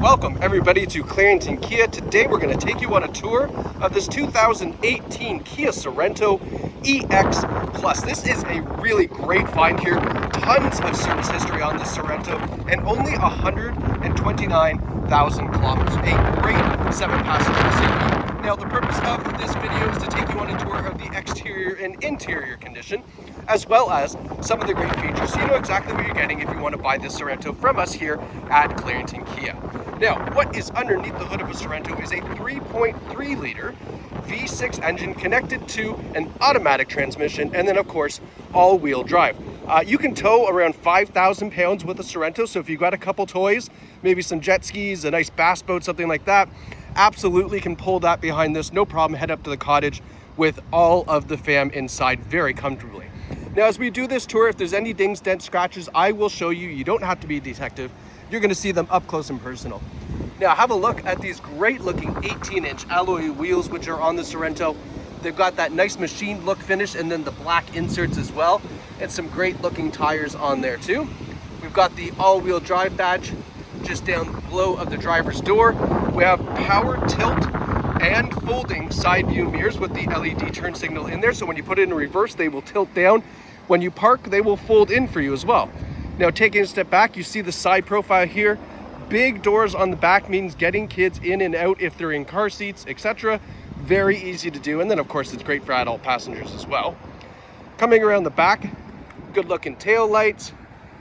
Welcome everybody to Clarington Kia. Today we're going to take you on a tour of this 2018 Kia Sorento EX Plus. This is a really great find here. Tons of service history on this Sorento and only 129,000 kilometers. A great 7-passenger sedan. Now the purpose of this video is to take you on a tour of the exterior and interior condition, as well as some of the great features, so you know exactly what you're getting if you want to buy this Sorento from us here at Clarington Kia. Now, what is underneath the hood of a Sorento is a 3.3 liter V6 engine connected to an automatic transmission, and then of course all-wheel drive. You can tow around 5,000 pounds with a Sorento, so if you've got a couple toys, maybe some jet skis, a nice bass boat, something like that, absolutely can pull that behind this, no problem. Head up to the cottage with all of the fam inside very comfortably. Now, as we do this tour, if there's any dings, dents, scratches, I will show you. You don't have to be a detective. You're going to see them up close and personal. Now, have a look at these great looking 18-inch alloy wheels, which are on the Sorento. They've got that nice machined look finish and then the black inserts as well, and some great looking tires on there too. We've got the all-wheel drive badge just down below of the driver's door. We have power tilt and folding side view mirrors with the LED turn signal in there, so when you put it in reverse, they will tilt down. When you park, they will fold in for you as well. Now, taking a step back, you see the side profile here. Big doors on the back means getting kids in and out if they're in car seats, etc. Very easy to do, and then of course it's great for adult passengers as well. Coming around the back, good looking tail lights.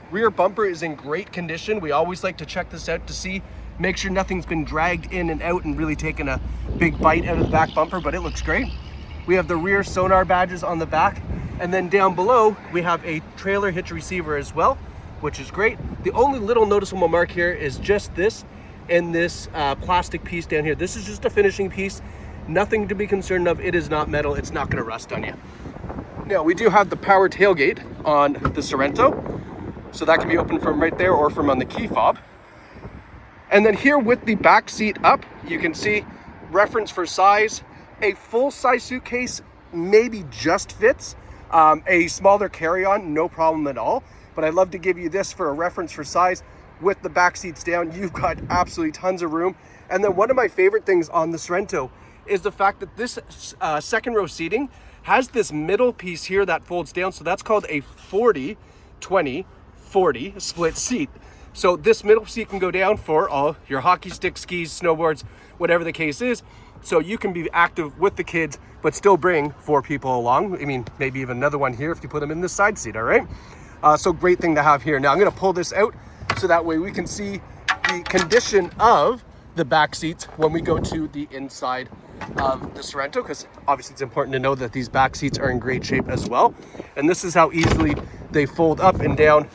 Rear bumper is in great condition. We always like to check this out to see, make sure nothing's been dragged in and out and really taken a big bite out of the back bumper, but it looks great. We have the rear sonar badges on the back, and then down below we have a trailer hitch receiver as well, which is great. The only little noticeable mark here is just this and this plastic piece down here. This is just a finishing piece, nothing to be concerned of. It is not metal, it's not going to rust on you. Now, we do have the power tailgate on the Sorento, so that can be opened from right there or from on the key fob. And then here with the back seat up, you can see reference for size. A full-size suitcase maybe just fits. A smaller carry-on, no problem at all. But I'd love to give you this for a reference for size. With the back seats down, you've got absolutely tons of room. And then one of my favorite things on the Sorento is the fact that this second row seating has this middle piece here that folds down. So that's called a 40-20-40 split seat. So this middle seat can go down for all your hockey sticks, skis, snowboards, whatever the case is. So you can be active with the kids, but still bring 4 people along. I mean, maybe even another one here if you put them in this side seat, all right? So great thing to have here. Now I'm gonna pull this out so that way we can see the condition of the back seats when we go to the inside of the Sorento, because obviously it's important to know that these back seats are in great shape as well. And this is how easily they fold up and down,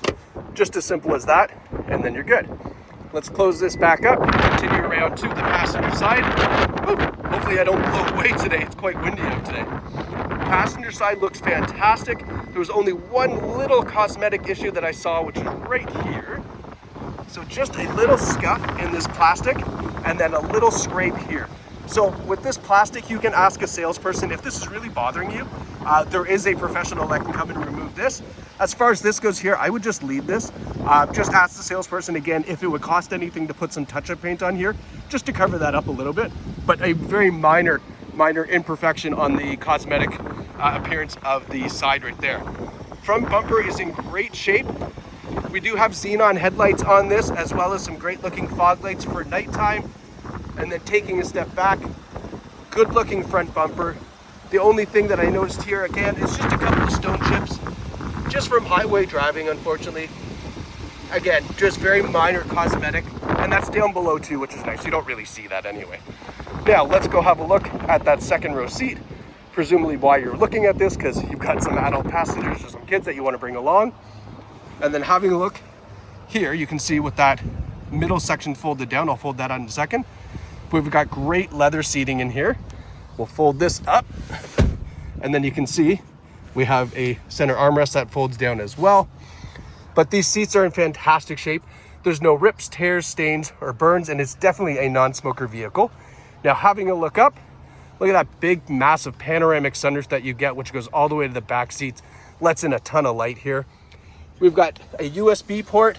just as simple as that, and then you're good. Let's close this back up, continue around to the passenger side. Ooh, hopefully I don't blow away today, it's quite windy out today. Passenger side looks fantastic. There was only one little cosmetic issue that I saw, which is right here. So just a little scuff in this plastic and then a little scrape here. So with this plastic, you can ask a salesperson if this is really bothering you. There is a professional that can come and remove this. As far as this goes here, I would just leave this. Just ask the salesperson again if it would cost anything to put some touch-up paint on here, just to cover that up a little bit. But a very minor imperfection on the cosmetic appearance of the side right there. Front bumper is in great shape. We do have xenon headlights on this, as well as some great looking fog lights for nighttime. And then taking a step back, good looking front bumper. The only thing that I noticed here again is just a couple of stone chips, just from highway driving, unfortunately. Again, just very minor cosmetic, and that's down below too, which is nice. You don't really see that anyway. Now let's go have a look at that second row seat, presumably why you're looking at this, because you've got some adult passengers or some kids that you want to bring along. And then having a look here, you can see with that middle section folded down, I'll fold that out in a second. We've got great leather seating in here. We'll fold this up, and then you can see we have a center armrest that folds down as well. But these seats are in fantastic shape. There's no rips, tears, stains, or burns, and it's definitely a non-smoker vehicle. Now, having a look up, look at that big, massive panoramic sunroof that you get, which goes all the way to the back seats. Lets in a ton of light here. We've got a USB port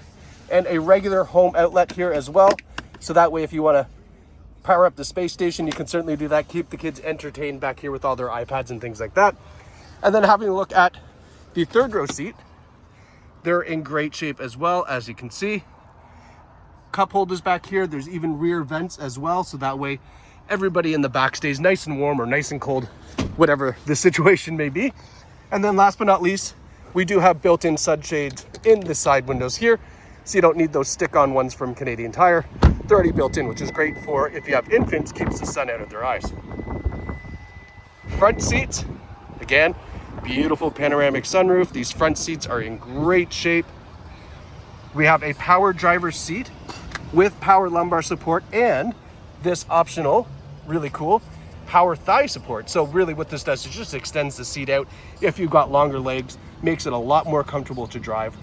and a regular home outlet here as well. So that way, if you want to power up the space station, you can certainly do that. Keep the kids entertained back here with all their iPads and things like that. And then having a look at the third row seat, they're in great shape as well, as you can see. Cup holders back here. There's even rear vents as well, so that way everybody in the back stays nice and warm or nice and cold, whatever the situation may be. And then last but not least, we do have built-in sunshades in the side windows here, so you don't need those stick-on ones from Canadian Tire. They're already built in, which is great for if you have infants, keeps the sun out of their eyes. Front seats, again, beautiful panoramic sunroof. These front seats are in great shape. We have a power driver's seat with power lumbar support and this optional, really cool, power thigh support. So really what this does is just extends the seat out if you've got longer legs, makes it a lot more comfortable to drive.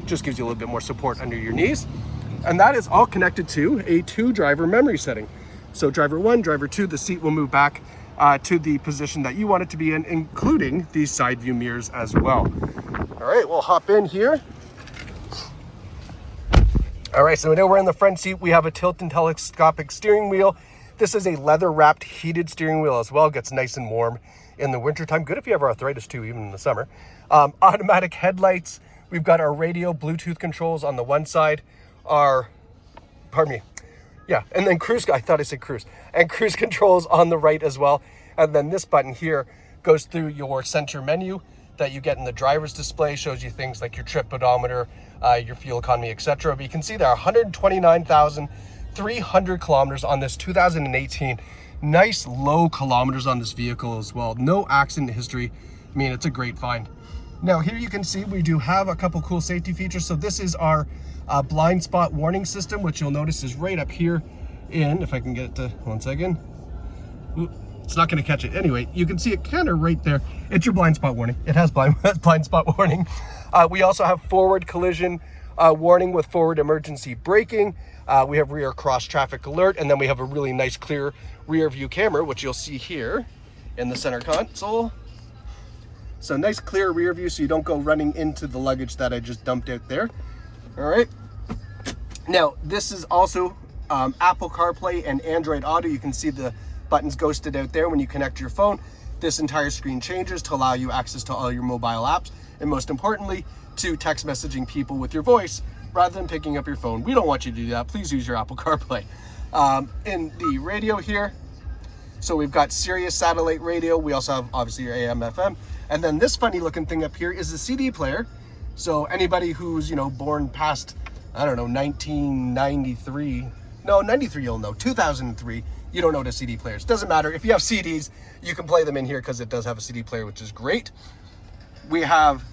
Just gives you a little bit more support under your knees. And that is all connected to a 2-driver memory setting. So driver 1, driver 2, the seat will move back to the position that you want it to be in, including these side view mirrors as well. All right, we'll hop in here. All right, so now we're in the front seat. We have a tilt and telescopic steering wheel. This is a leather wrapped heated steering wheel as well. It gets nice and warm in the wintertime. Good if you have arthritis too, even in the summer. Automatic headlights. We've got our radio Bluetooth controls on the one side. And then cruise controls on the right as well. And then this button here goes through your center menu that you get in the driver's display, shows you things like your trip odometer, your fuel economy, etc. But you can see there are 129,300 kilometers on this 2018. Nice low kilometers on this vehicle as well. No accident history. I mean, it's a great find. Now here you can see we do have a couple cool safety features. So this is our blind spot warning system, which you'll notice is right up here in, if I can get it to, 1 second. It's not going to catch it. Anyway, you can see it kind of right there. It's your blind spot warning. It has blind spot warning. We also have forward collision warning with forward emergency braking. We have rear cross traffic alert, and then we have a really nice clear rear view camera, which you'll see here in the center console. So nice clear rear view so you don't go running into the luggage that I just dumped out there. All right. Now, this is also Apple CarPlay and Android Auto. You can see the buttons ghosted out there when you connect your phone. This entire screen changes to allow you access to all your mobile apps, and most importantly, to text messaging people with your voice rather than picking up your phone. We don't want you to do that. Please use your Apple CarPlay. In the radio here, so we've got Sirius satellite radio. We also have obviously your AM, FM. And then this funny looking thing up here is a CD player. So anybody who's, born past, I don't know, 1993, no, 93 you'll know, 2003, you don't know what a CD player is. Doesn't matter. If you have CDs, you can play them in here because it does have a CD player, which is great. We have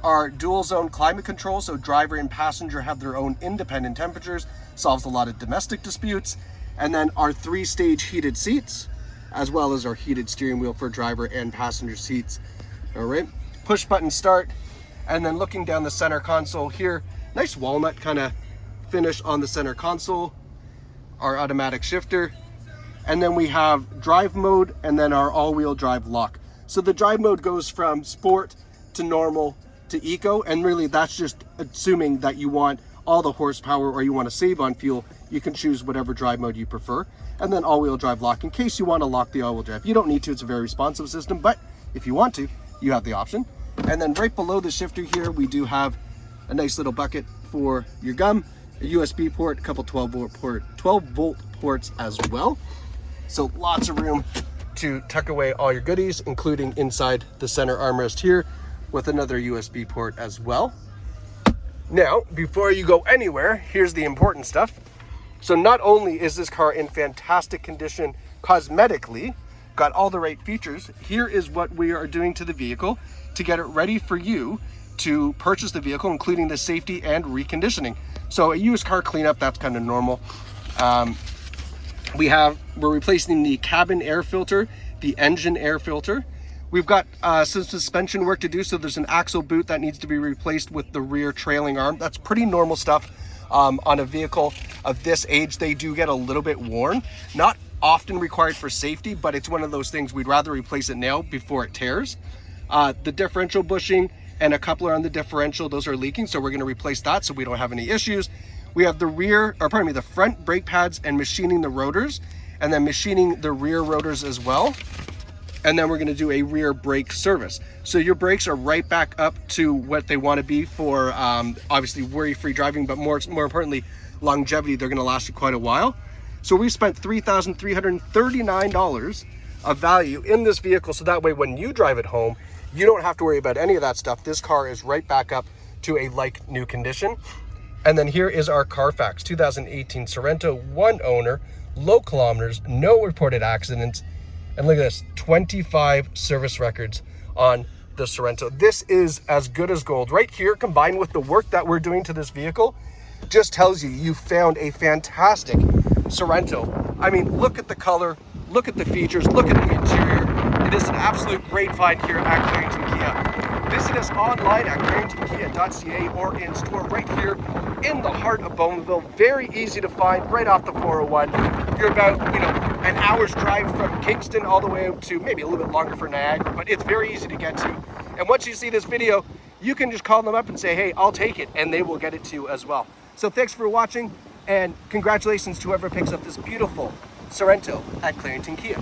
our dual zone climate control, so driver and passenger have their own independent temperatures, solves a lot of domestic disputes. And then our 3-stage heated seats, as well as our heated steering wheel for driver and passenger seats. All right, push button start. And then looking down the center console here, nice walnut kind of finish on the center console, our automatic shifter. And then we have drive mode and then our all-wheel drive lock. So the drive mode goes from sport to normal to eco, and really that's just assuming that you want all the horsepower or you want to save on fuel. You can choose whatever drive mode you prefer. And then all-wheel drive lock in case you want to lock the all-wheel drive. You don't need to, it's a very responsive system, but if you want to, you have the option. And then right below the shifter here, we do have a nice little bucket for your gum, a USB port, a couple 12 volt ports as well. So lots of room to tuck away all your goodies, including inside the center armrest here with another USB port as well. Now, before you go anywhere, here's the important stuff. So not only is this car in fantastic condition cosmetically, got all the right features, here is what we are doing to the vehicle to get it ready for you to purchase the vehicle, including the safety and reconditioning. So a used car cleanup, that's kind of normal. We're replacing the cabin air filter, the engine air filter. We've got some suspension work to do. So there's an axle boot that needs to be replaced with the rear trailing arm. That's pretty normal stuff. On a vehicle of this age, they do get a little bit worn. Not often required for safety, but it's one of those things we'd rather replace it now before it tears. The differential bushing and a coupler on the differential, those are leaking, so we're going to replace that so we don't have any issues. We have the front brake pads and machining the rotors, and then machining the rear rotors as well. And then we're going to do a rear brake service. So your brakes are right back up to what they want to be for obviously worry-free driving, but more importantly, longevity. They're going to last you quite a while. So we spent $3,339 of value in this vehicle, so that way when you drive it home, you don't have to worry about any of that stuff. This car is right back up to a like new condition. And then here is our Carfax 2018 Sorento, 1 owner, low kilometers, no reported accidents, and look at this, 25 service records on the Sorento. This is as good as gold. Right here, combined with the work that we're doing to this vehicle, just tells you found a fantastic Sorento. I mean, look at the color, look at the features, look at the interior. It is an absolute great find here at Clarington Kia. Visit us online at claringtonkia.ca or in store right here in the heart of Bowmanville. Very easy to find, right off the 401. You're about, an hour's drive from Kingston all the way out to maybe a little bit longer for Niagara, but it's very easy to get to. And once you see this video, you can just call them up and say, hey, I'll take it, and they will get it to you as well. So thanks for watching, and congratulations to whoever picks up this beautiful Sorento at Clarington Kia.